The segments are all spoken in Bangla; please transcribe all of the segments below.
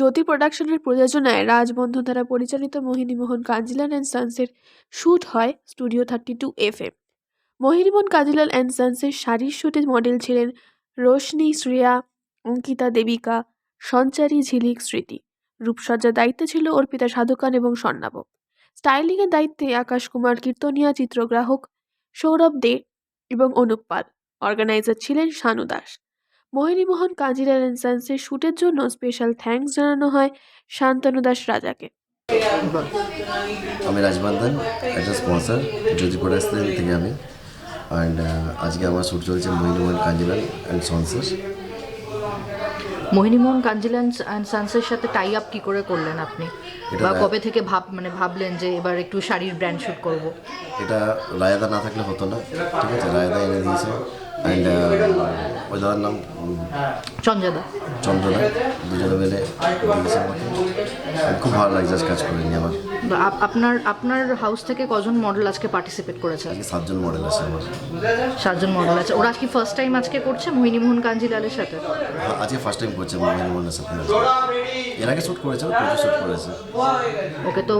জ্যোতি প্রোডাকশনের প্রযোজনায় রাজবন্ধন দ্বারা পরিচালিত মোহিনী মোহন কাঞ্জিলাল অ্যান্ড সন্সের শ্যুট হয় studio 32 FM। Mohini Mohan Kanjilal and সন্সের শাড়ির শ্যুটে মডেল ছিলেন রোশনি, শ্রেয়া, অঙ্কিতা, দেবিকা, সঞ্চারী, ঝিলিক, স্মৃতি। রূপসজ্জার দায়িত্বে ছিল অর্পিতা সাধুকান এবং স্বর্ণাভ। স্টাইলিংয়ের দায়িত্বে আকাশ কুমার কীর্তনিয়া, চিত্রগ্রাহক সৌরভ দে এবং অনুপ পাল। অর্গানাইজার ছিলেন শানু দাস। মোহিনী মোহন কাঞ্জিলাল অ্যান্ড সন্সের শ্যুটের জন্য স্পেশাল থ্যাঙ্কস জানানো হয় শান্তনু দাস রাজাকে। আমি রাজবন্ধন, একটা স্পন্সর জ্যোতি প্রোডাকশন থেকে আমি। অ্যান্ড আজকে আমার শ্যুট চলছে মোহিনী মোহন কাঞ্জিলাল অ্যান্ড সন্সের। মোহিনী মোহন কাঞ্জিলাল অ্যান্ড সন্সের সাথে টাই আপ কী করে করলেন আপনি, বা কবে থেকে ভাবলেন যে এবার একটু শাড়ির ব্র্যান্ড শ্যুট করব? এটা রায়দা না থাকলে হতো না, ঠিক আছে? রায়দা এনে দিয়েছে। অ্যান্ড ওই দাদার নাম চন্দ্রদা, দুজনে মিলে দিয়েছে আমাকে। খুব ভালো লাগছে আজ কাজ করে নিয়ে আমার। আপনার হাউস থেকে কজন মডেল আজকে পার্টিসিপেট করেছে? আজকে 7 জন মডেল আছে আমার। 7 জন মডেল আছে। ওরা কি ফার্স্ট টাইম আজকে করছে মোহিনী মোহন কাঞ্জিলালের সাথে? আজকে ফার্স্ট টাইম করছে মোহিনী মোহনের সাথে। এর আগে শ্যুট করেছে, প্রচুর শ্যুট করেছে। ওকে, তো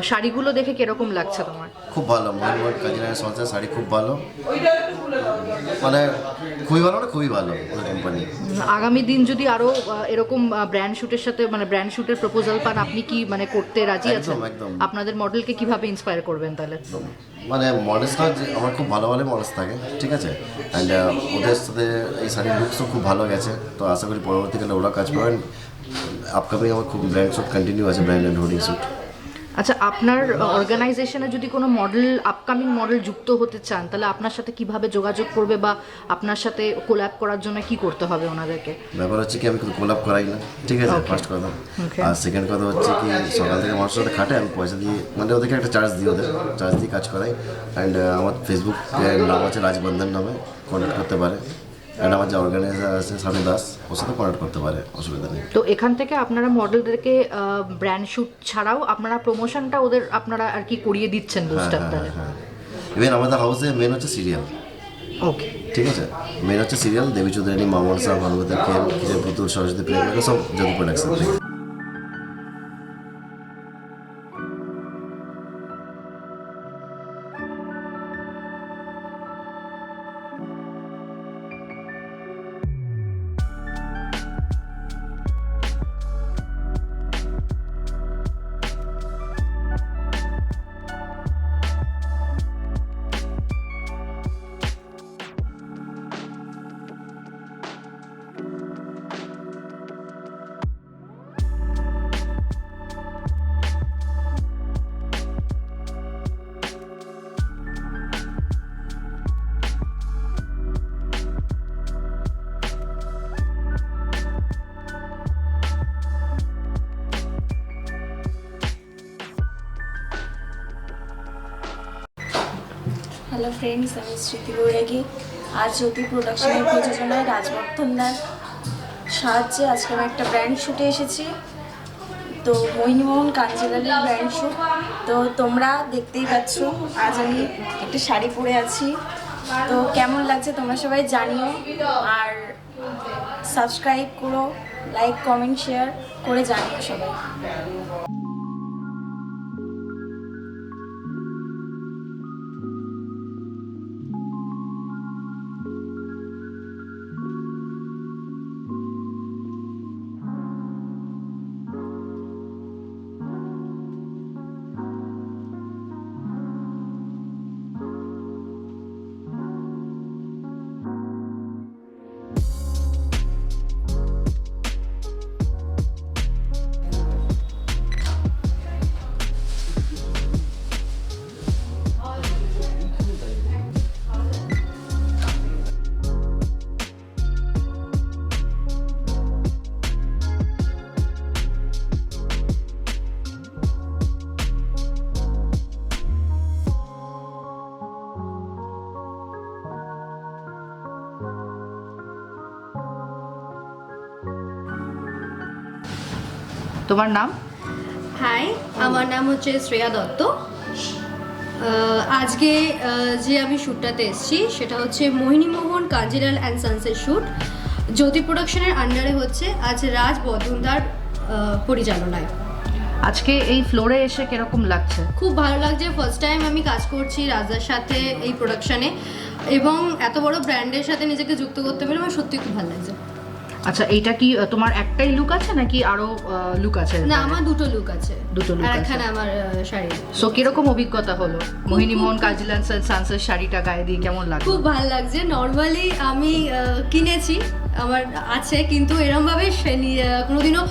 শাড়িগুলো দেখে কিরকম লাগছে তোমার? খুব ভালো। মোহিনী মোহন কাঞ্জিলাল সন্সের শাড়ি খুব ভালো, মানে খুবই ভালো ওই কোম্পানি। আগামী দিন যদি আরো এরকম ব্র্যান্ড শুটের সাথে ব্র্যান্ড শুটের প্রপোজাল পান, আপনি কি করতে রাজি আছেন? একদম। আপনাদের মডেলকে কিভাবে ইন্সপায়ার করবেন তাহলে? মডেলসটা আমার খুব ভালো মডেলস থাকে, ঠিক আছে? অ্যান্ড ওদের সাথে এই শাড়ির লুকসও খুব ভালো গেছে। তো আশা করি পরবর্তীকালে ওরা কাজ পাবেন। আপকামিং আমার খুব ব্র্যান্ড শ্যুট কন্টিনিউ আছে, ব্র্যান্ড অ্যান্ড হোর্ডিং শ্যুট। আচ্ছা, আপনার অর্গানাইজেশনে যদি কোনো আপকামিং মডেল যুক্ত হতে চান, তাহলে আপনার সাথে কিভাবে যোগাযোগ করবে, বা আপনার সাথে কোল্যাব করার জন্য কি করতে হবে ওনাদেরকে? ব্যাপার হচ্ছে কি, আমি কিন্তু কোল্যাব করাই না, ঠিক আছে? ফার্স্ট কথা। আর সেকেন্ড কথা হচ্ছে কি, সকাল থেকে মানুষের সাথে খাটে, আমি পয়সা দিয়ে ওদেরকে একটা চার্জ দিয়ে কাজ করাই। অ্যান্ড আমার ফেসবুক নাম আছে রাজবন্ধন নামে, কন্ট্যাক্ট করতে পারে। অ্যান্ড আমার যে অর্গানাইজার আছে শানু দাস, ওর সাথে কন্ট্যাক্ট করতে পারে, অসুবিধা নেই। তো এখান থেকে আপনারা মডেলদেরকে ব্র্যান্ড শ্যুট ছাড়াও আপনারা প্রমোশনটা আপনারা আর কি করিয়ে দিচ্ছেন বুস্টার তাহলে? ইভেন আমাদের হাউসে মেন হচ্ছে সিরিয়াল। ওকে, ঠিক আছে। মেন হচ্ছে সিরিয়াল, দেবী চৌধুরানী, মামন সাহ, ভানুমতির খেল, কিরে পুতুল, সরস্বতী প্রেম, সব জ্যোতি প্রোডাকশন থেকে। হ্যালো ফ্রেন্ডস, আমি স্মৃতি বৈরাগী। আজ জ্যোতি প্রোডাকশনের প্রযোজনায় রাজবন্ধনদার সাহায্যে আজকে আমি একটা ব্র্যান্ড শ্যুটে এসেছি। তো মোহিনী মোহন কাঞ্জিলালের ব্র্যান্ড শ্যুট। তো তোমরা দেখতেই পাচ্ছ, আজ আমি একটা শাড়ি পরে আছি। তো কেমন লাগছে তোমরা সবাই জানিও, আর সাবস্ক্রাইব করো, লাইক, কমেন্ট, শেয়ার করে জানিও সবাই। তোমার নাম? হাই, আমার নাম হচ্ছে শ্রেয়া দত্ত। আজকে যে আমি শ্যুটটাতে এসেছি সেটা হচ্ছে মোহিনী মোহন কাঞ্জিলাল অ্যান্ড সন্সের শ্যুট। জ্যোতি প্রোডাকশনের আন্ডারে হচ্ছে। আজ রাজ বর্ধনদার পরিচালনায়। আজকে এই ফ্লোরে এসে কিরকম লাগছে? খুব ভালো লাগছে, ফার্স্ট টাইম আমি কাজ করছি রাজার সাথে এই প্রোডাকশানে, এবং এত বড় ব্র্যান্ডের সাথে নিজেকে যুক্ত করতে পেরে আমার সত্যি খুব ভালো লাগছে। আচ্ছা, এইটা কি তোমার একটাই লুক আছে নাকি আরো লুক আছে? না, আমার দুটো লুক আছে, দুটো look আর আছে। একখানে আমার শাড়ি। সো কিরকম অভিজ্ঞতা হলো মোহিনী মোহন কাঞ্জিলাল সানসের শাড়িটা গায়ে দিয়ে কেমন লাগলো? খুব ভালো লাগছে। নর্মালি আমি কিনেছি, আমার আছে, কিন্তু এরমভাবে কোনোদিনও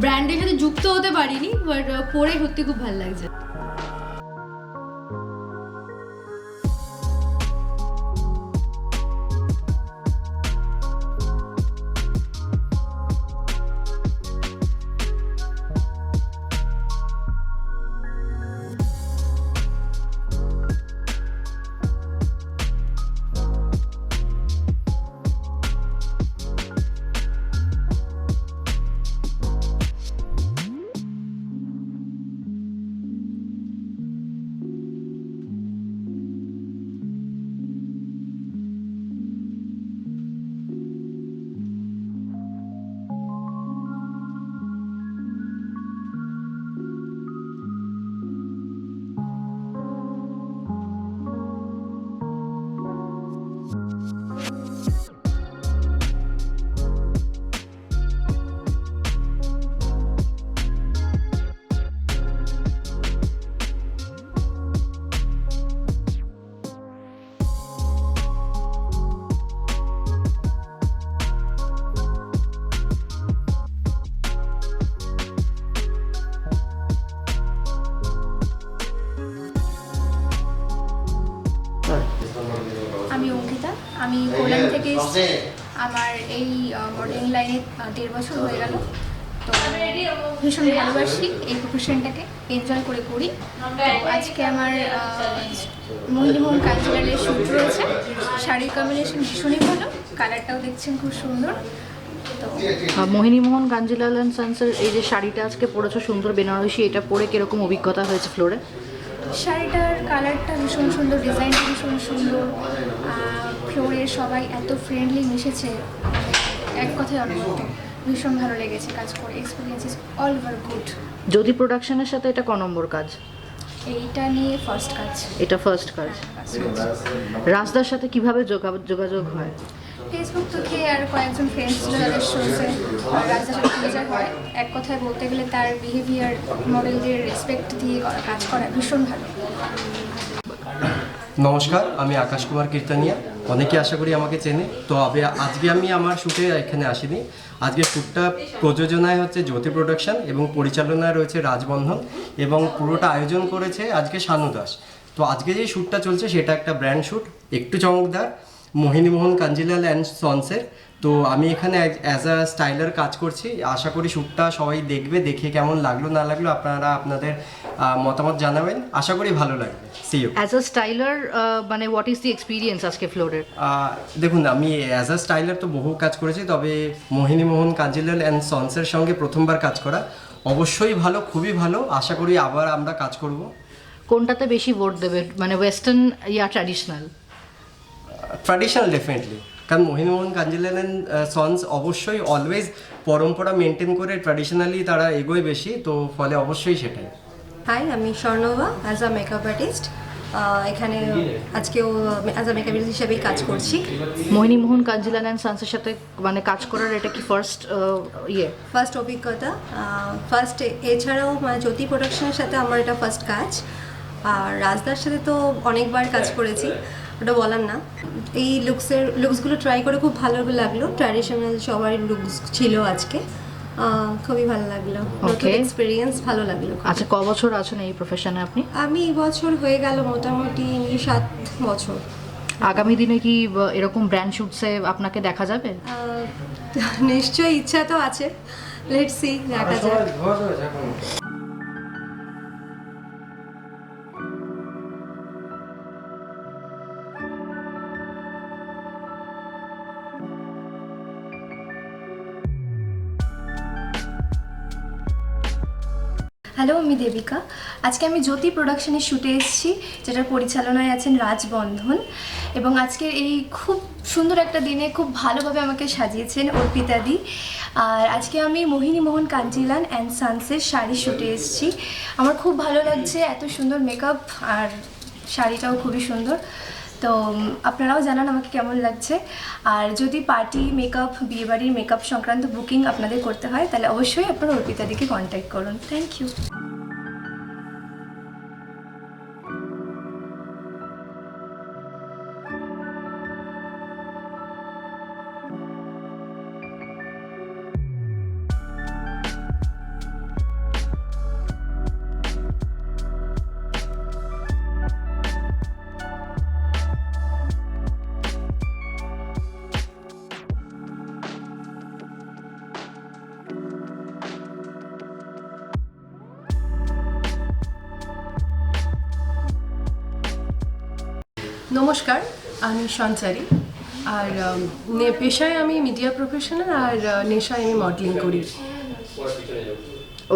ব্র্যান্ডের সাথে যুক্ত হতে পারিনি, বাট পরে সত্যি খুব ভালো লাগছে। আমি অঙ্কিতা, আমি কোলাম থেকে এসেছি। আমার এই মডেলিং লাইনে 1.5 বছর হয়ে গেল। তো ভীষণ ভালোবাসি এই প্রফেশনটাকে, এনজয় করে করি। তো আজকে আমার মোহিনী মোহন কাঞ্জিলালের শ্যুট রয়েছে। শাড়ির কম্বিনেশন ভীষণই ভালো, কালারটাও দেখছেন খুব সুন্দর। তো মোহিনী মোহন কাঞ্জিলাল অ্যান্ড সানসের এই যে শাড়িটা আজকে পরেছো সুন্দর বেনারসি, এটা পরে কিরকম অভিজ্ঞতা হয়েছে ফ্লোরে? শাড়িটার কালারটা ভীষণ সুন্দর, ডিজাইনটা ভীষণ সুন্দর, ফ্লোরে সবাই এত ফ্রেন্ডলি মিশেছে, এক কথায় অনুভূত। ভীষণ ভালো লেগেছে কাজ করে, experience is all over good. Jyoti প্রোডাকশনের সাথে এটা ক নম্বর কাজ? এইটা নিয়ে ফার্স্ট কাজ। এটা ফার্স্ট কাজ। রাজদার সাথে কিভাবে যোগাযোগ হয়? ফেসবুক থেকে আর কয়েকজন ফ্রেন্ডস ছিল তাদের শোতে রাজদার সাথে পরিচয় হয়। এক কথায় বলতে গেলে তার বিহেভিয়ার, মডেলদের রেসপেক্ট দিয়ে কাজ করা ভীষণ ভালো। নমস্কার, আমি আকাশ কুমার কীর্তনিয়া, অনেকে আশা করি আমাকে চেনে। তো আজকে আমি আমার শ্যুটে এখানে আসিনি। আজকে শ্যুটটা প্রযোজনায় হচ্ছে জ্যোতি প্রোডাকশন এবং পরিচালনায় রয়েছে রাজবন্ধন, এবং পুরোটা আয়োজন করেছে আজকে শানু দাস। তো আজকে যে শ্যুটটা চলছে সেটা একটা ব্র্যান্ড শ্যুট, একটু চমকদার, মোহিনী মোহন কাঞ্জিলাল অ্যান্ড সন্সের। তো আমি এখানে অ্যাজ আ স্টাইলার কাজ করছি। আশা করি শ্যুটটা সবাই দেখবে, দেখে কেমন লাগলো না লাগলো আপনারা আপনাদের মতামত জানাবেন। আশা করি ভালো লাগবে। See you. As a styler মানে হোয়াট ইজ দি এক্সপিরিয়েন্স আজকে ফ্লোরের? দেখুন, আমি অ্যাজ আ স্টাইলার তো বহু কাজ করেছি, তবে মোহিনী মোহন কাঞ্জিলাল অ্যান্ড সন্সের সঙ্গে প্রথমবার কাজ করা। অবশ্যই ভালো, খুবই ভালো। আশা করি আবার আমরা কাজ করব। কোনটাতে বেশি ভোট দেবে, মানে ওয়েস্টার্ন ইয়া ট্র্যাডিশনাল? ট্র্যাডিশনাল ডেফিনেটলি, কারণ মোহিনী মোহন কাঞ্জিলাল অ্যান্ড সন্স অবশ্যই অলওয়েজ পরম্পরা মেনটেন করে ট্র্যাডিশনালি তারা এগোয় বেশি, তো ফলে অবশ্যই সেটাই। হাই, আমি স্বর্ণবা, অ্যাজ আ মেকআপ আর্টিস্ট। এখানে আজকেও অ্যাজ আ মেকআপ আর্টিস্ট হিসেবেই কাজ করছি। মোহিনী মোহন কাঞ্জিলাল অ্যান্ড সানসের সাথে মানে কাজ করার এটা কি ফার্স্ট অভিজ্ঞতা, ফার্স্ট। এছাড়াও মানে জ্যোতি প্রোডাকশনের সাথে আমার এটা ফার্স্ট কাজ। আর রাজদার সাথে তো অনেকবার কাজ করেছি, ওটা বলার না। এই লুকসগুলো ট্রাই করে খুব ভালো লাগলো। ট্র্যাডিশনাল সবার লুকস ছিল আজকে, খুবই ভালো লাগলো। নতুন এক্সপিরিয়েন্স, ভালো লাগলো। আচ্ছা, ক বছর আছেন এই প্রফেশনে আপনি? আমি এই বছর হয়ে গেল মোটামুটি 7 বছর। আগামী দিনে কি এরকম ব্র্যান্ড শুটসে আপনাকে দেখা যাবে? নিশ্চয়ই, ইচ্ছা তো আছে। লেটস সি, দেখা যাক। হ্যালো, আমি দেবিকা। আজকে আমি জ্যোতি প্রোডাকশনের শ্যুটে এসেছি, যেটার পরিচালনায় আছেন রাজবন্ধন। এবং আজকের এই খুব সুন্দর একটা দিনে খুব ভালোভাবে আমাকে সাজিয়েছেন অর্পিতাদি। আর আজকে আমি মোহিনী মোহন কাঞ্জিলাল অ্যান্ড সানসের শাড়ি শুটে এসেছি। আমার খুব ভালো লাগছে, এত সুন্দর মেকআপ আর শাড়িটাও খুবই সুন্দর। তো আপনারাও জানান আমাকে কেমন লাগছে। আর যদি পার্টি মেকআপ, বিয়েবাড়ির মেকআপ সংক্রান্ত বুকিং আপনাদের করতে হয় তাহলে অবশ্যই আপনারা অর্পিতাদিকে কন্ট্যাক্ট করুন। Thank you. নমস্কার, আমি সঞ্চারী। আর পেশায় আমি মিডিয়া প্রফেশনাল, আর নেশায় আমি মডেলিং করি।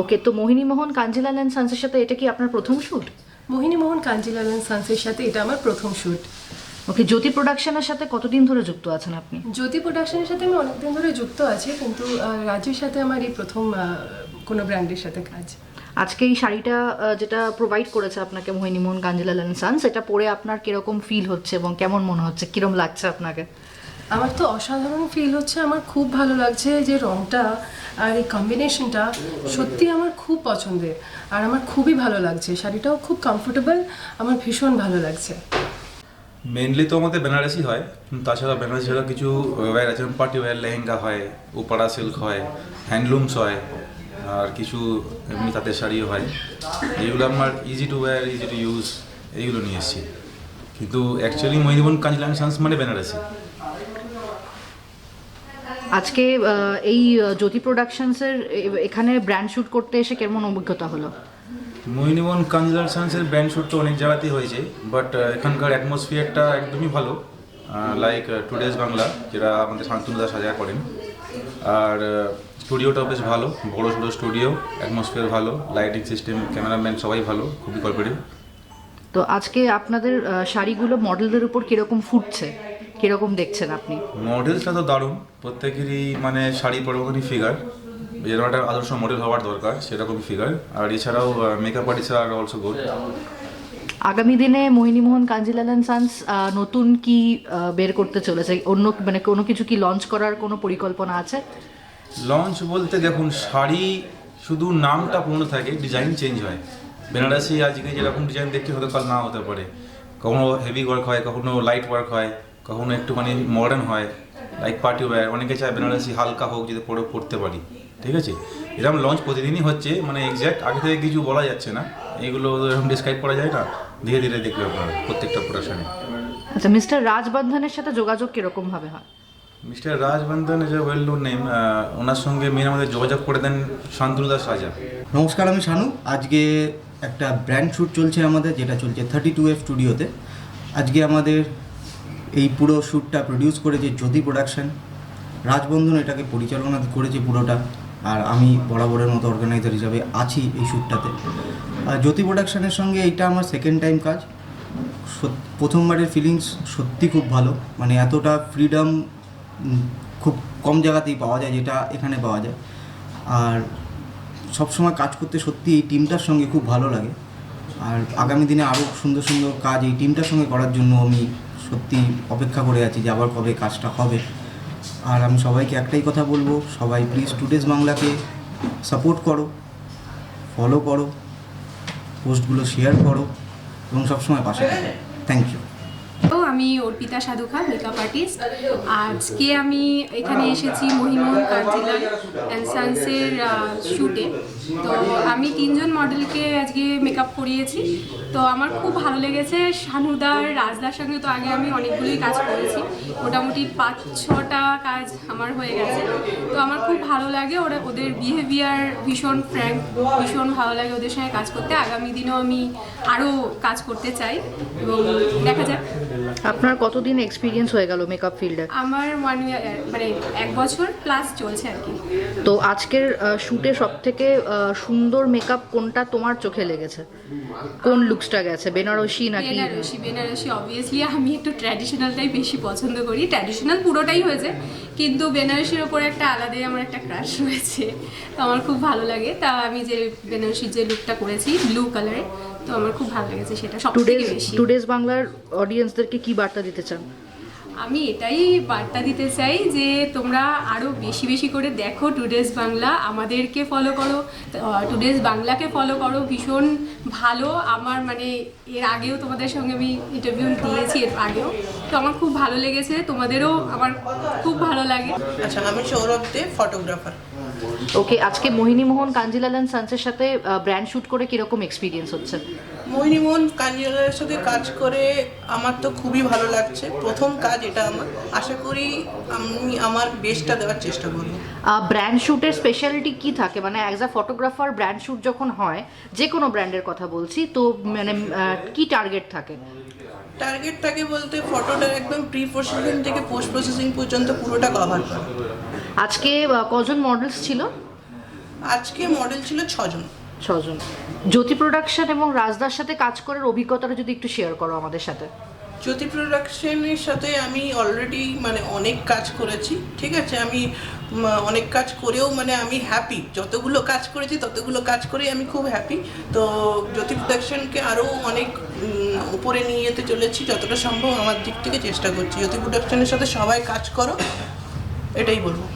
ওকে, তো মোহিনী মোহন কাঞ্জিলাল অ্যান্ড সানসের সাথে এটা কি আপনার প্রথম শ্যুট? মোহিনী মোহন কাঞ্জিলাল অ্যান্ড সানসের সাথে এটা আমার প্রথম শ্যুট। ওকে, জ্যোতি প্রোডাকশনের সাথে কতদিন ধরে যুক্ত আছেন আপনি? জ্যোতি প্রোডাকশনের সাথে আমি অনেকদিন ধরে যুক্ত আছি, কিন্তু রাজের সাথে আমার এই প্রথম কোনো ব্র্যান্ডের সাথে কাজ। আজকে এই শাড়িটা যেটা প্রোভাইড করেছে আপনাকে মোহিনী মোহন কাঞ্জিলাল অ্যান্ড সানস, এটা পরে আপনার কিরকম ফিল হচ্ছে এবং কেমন মনে হচ্ছে, কিরকম লাগছে আপনাকে? আমার তো অসাধারণ ফিল হচ্ছে, আমার খুব ভালো লাগছে যে রংটা আর এই কম্বিনেশনটা সত্যি আমার খুব পছন্দের, আর আমার খুবই ভালো লাগছে। শাড়িটাও খুব কমফোর্টেবল, আমার ভীষণ ভালো লাগছে। মেনলি তো আমাদের বেনারসি হয়, তাছাড়া বেনারসি ছাড়া কিছু ওয়্যার আছে, পার্টি ওয়্যার লেহেঙ্গা হয়, উপাড়া সিল্ক হয়, হ্যান্ডলুমস হয়, আর কিছু এমনি তাঁতের শাড়িও হয়। এইগুলো আমার easy to wire, easy to use, এইগুলো নিয়ে এসেছি। কিন্তু অ্যাকচুয়ালি মোহিনী মোহন কাঞ্জিলাল সান্স মানে বেনারসি। আজকে এই জ্যোতি প্রোডাকশনসের এখানে ব্র্যান্ড শ্যুট করতে এসে কেমন অভিজ্ঞতা হলো? মোহিনী মোহন কাঞ্জিলাল সান্সের ব্র্যান্ড শ্যুট তো অনেক জায়গাতেই হয়েছে, বাট এখানকার অ্যাটমসফিয়ারটা একদমই ভালো। লাইক টুডেজ বাংলা, যেটা আমাদের শান্তনুদা সাজা করেন, আর স্টুডিওটাও বেশ ভালো, বড় সড়ো স্টুডিও, অ্যাটমসফিয়ার ভালো, লাইটিং সিস্টেম, ক্যামেরাম্যান সবাই ভালো, খুবই কোঅপারেটিভ। তো আজকে আপনাদের শাড়িগুলো মডেলদের উপর কিরকম ফুটছে, কিরকম দেখছেন আপনি? মডেলসটা তো দারুণ, প্রত্যেকেরই মানে শাড়ি পরবর্তী ফিগার, যেরকম একটা আদর্শ মডেল হওয়ার দরকার সেরকমই ফিগার। আর এছাড়াও makeup artist are also good. আগামী দিনে মোহিনী মোহন কাঞ্জিলাল অ্যান্ড সানস নতুন কি বের করতে চলেছে? অন্য মানে কোনো কিছু কি লঞ্চ করার কোনো পরিকল্পনা আছে? লঞ্চ বলতে দেখুন, শাড়ি শুধু নামটা পূর্ণ থাকে, ডিজাইন চেঞ্জ হয়। বেনারসি আজকে যেরকম ডিজাইন দেখতে হতে কাল না হতে পারে, কখনো হেভি ওয়ার্ক হয়, কখনো লাইট ওয়ার্ক হয়, কখনো একটুখানি মডার্ন হয়, লাইক পার্টি ওয়্যার। অনেকে চায় বেনারসি হালকা হোক, যদি পড়তে পারি, ঠিক আছে। এরকম লঞ্চ প্রতিদিনই হচ্ছে, মানে এক্স্যাক্ট আগে থেকে কিছু বলা যাচ্ছে না, এইগুলো এরকম ডিসক্রাইব করা যায় না, ধীরে ধীরে দেখবে আপনারা প্রত্যেকটা প্রোডাকশনে। আচ্ছা, মিস্টার রাজবন্ধনের সাথে যোগাযোগ কীরকমভাবে হয়? Mister Rajbandhan is a well known name. ওনার সঙ্গে মেন আমাদের যোগাযোগ করে দেন শান্তনুদা সাজা। নমস্কার, আমি শানু। আজকে একটা ব্র্যান্ড শ্যুট চলছে আমাদের, যেটা চলছে 32F স্টুডিওতে। আজকে আমাদের এই পুরো শ্যুটটা প্রডিউস করেছে জ্যোতি প্রোডাকশন। রাজবন্ধন এটাকে পরিচালনা করেছে পুরোটা, আর আমি বরাবরের মতো অর্গানাইজার হিসাবে আছি এই শ্যুটটাতে। জ্যোতি প্রোডাকশনের সঙ্গে এইটা আমার সেকেন্ড টাইম কাজ। প্রথমবারের ফিলিংস সত্যি খুব ভালো, মানে এতটা ফ্রিডম খুব কম জায়গাতেই পাওয়া যায় যেটা এখানে পাওয়া যায়। আর সবসময় কাজ করতে সত্যি এই টিমটার সঙ্গে খুব ভালো লাগে। আর আগামী দিনে আরও সুন্দর সুন্দর কাজ এই টিমটার সঙ্গে করার জন্য আমি সত্যি অপেক্ষা করে আছি যে আবার কবে কাজটা হবে। আর আমি সবাইকে একটাই কথা বলবো, সবাই প্লিজ টুডেজ বাংলাকে সাপোর্ট করো, ফলো করো, পোস্টগুলো শেয়ার করো এবং সবসময় পাশে থাকো। Thank you. আমি অর্পিতা সাধুখা, মেকআপ আর্টিস্ট। আজকে আমি এখানে এসেছি মোহিনী মোহন কাঞ্জিলাল অ্যান্ড সানসের শ্যুটে। তো আমি 3জন মডেলকে আজকে মেকআপ করিয়েছি। তো আমার খুব ভালো লেগেছে। শানুদার, রাজদার সঙ্গে তো আগে আমি অনেকগুলোই কাজ করেছি, মোটামুটি 5-6টা কাজ আমার হয়ে গেছে। তো আমার খুব ভালো লাগে, ওদের বিহেভিয়ার ভীষণ ফ্র্যাঙ্ক, ভীষণ ভালো লাগে ওদের সঙ্গে কাজ করতে। আগামী দিনেও আমি আরও কাজ করতে চাই এবং দেখা যাক। আপনার কতদিন এক্সপিরিয়েন্স হয়ে গেল মেকআপ ফিল্ডে? আমার 1 year, মানে 1 বছর প্লাস চলছে আর কি। তো আজকের শ্যুটে সব থেকে সুন্দর মেকআপ কোনটা তোমার চোখে লেগেছে? কোন লুকসটা গেছে, বেনারসি নাকি? বেনারসি অবভিয়াসলি আমি একটু ট্র্যাডিশনালটাই বেশি পছন্দ করি, ট্র্যাডিশনাল পুরোটাই হয়েছে, কিন্তু বেনারসির ওপরে একটা আলাদাই আমার একটা ক্রাশ রয়েছে, তো আমার খুব ভালো লাগে। তা আমি যে বেনারসির যে লুকটা করেছি ব্লু কালারে, তো আমার খুব ভালো লেগেছে সেটা সবথেকে বেশি। টুডেজ বাংলার অডিয়েন্সদেরকে কি বার্তা দিতে চান? আমি এটাই বার্তা দিতে চাই যে তোমরা আরও বেশি বেশি করে দেখো টুডেজ বাংলা, আমাদেরকে ফলো করো, টুডেজ বাংলাকে ফলো করো, ভীষণ ভালো। আমার মানে এর আগেও তোমাদের সঙ্গে আমি ইন্টারভিউ দিয়েছি, এর আগেও, তো আমার খুব ভালো লেগেছে, তোমাদেরও আমার খুব ভালো লাগে। আচ্ছা, আমি সৌরভ দে, ফটোগ্রাফার। ওকে, আজকে মোহিনী মোহন কাঞ্জিলাল অ্যান্ড সানসের সাথে ব্র্যান্ড শ্যুট করে কিরকম এক্সপিরিয়েন্স হচ্ছে? মোহিনী মোহন কাঞ্জিলালের সাথে কাজ করে আমার তো খুবই ভালো লাগছে, প্রথম কাজ এটা আমার, আশা করি আমি আমার বেস্টটা দেওয়ার চেষ্টা করব। ব্র্যান্ড শ্যুটের স্পেশালিটি কি থাকে, মানে as a photographer brand shoot যখন হয়, যে কোনো ব্র্যান্ডের কথা বলছি, তো মানে কি টার্গেট থাকে? টার্গেট থাকে বলতে ফটোটা একদম প্রি প্রসেসিং থেকে পোস্ট প্রসেসিং পর্যন্ত পুরোটা কভার করে। আজকে কজন মডেলস ছিল? আজকে মডেল ছিল 6 জন। জ্যোতি প্রোডাকশন এবং রাজদার সাথে কাজ করার অভিজ্ঞতাটা যদি একটু শেয়ার করো আমাদের সাথে। জ্যোতি প্রোডাকশনের সাথে আমি অলরেডি মানে অনেক কাজ করেছি, ঠিক আছে, আমি অনেক কাজ করেও মানে আমি হ্যাপি, যতগুলো কাজ করেছি ততগুলো কাজ করেই আমি খুব হ্যাপি। তো জ্যোতি প্রোডাকশনকে আরও অনেক উপরে নিয়ে যেতে চলেছি, যতটা সম্ভব আমার দিক থেকে চেষ্টা করছি। জ্যোতি প্রোডাকশনের সাথে সবাই কাজ করো, এটাই বলবো।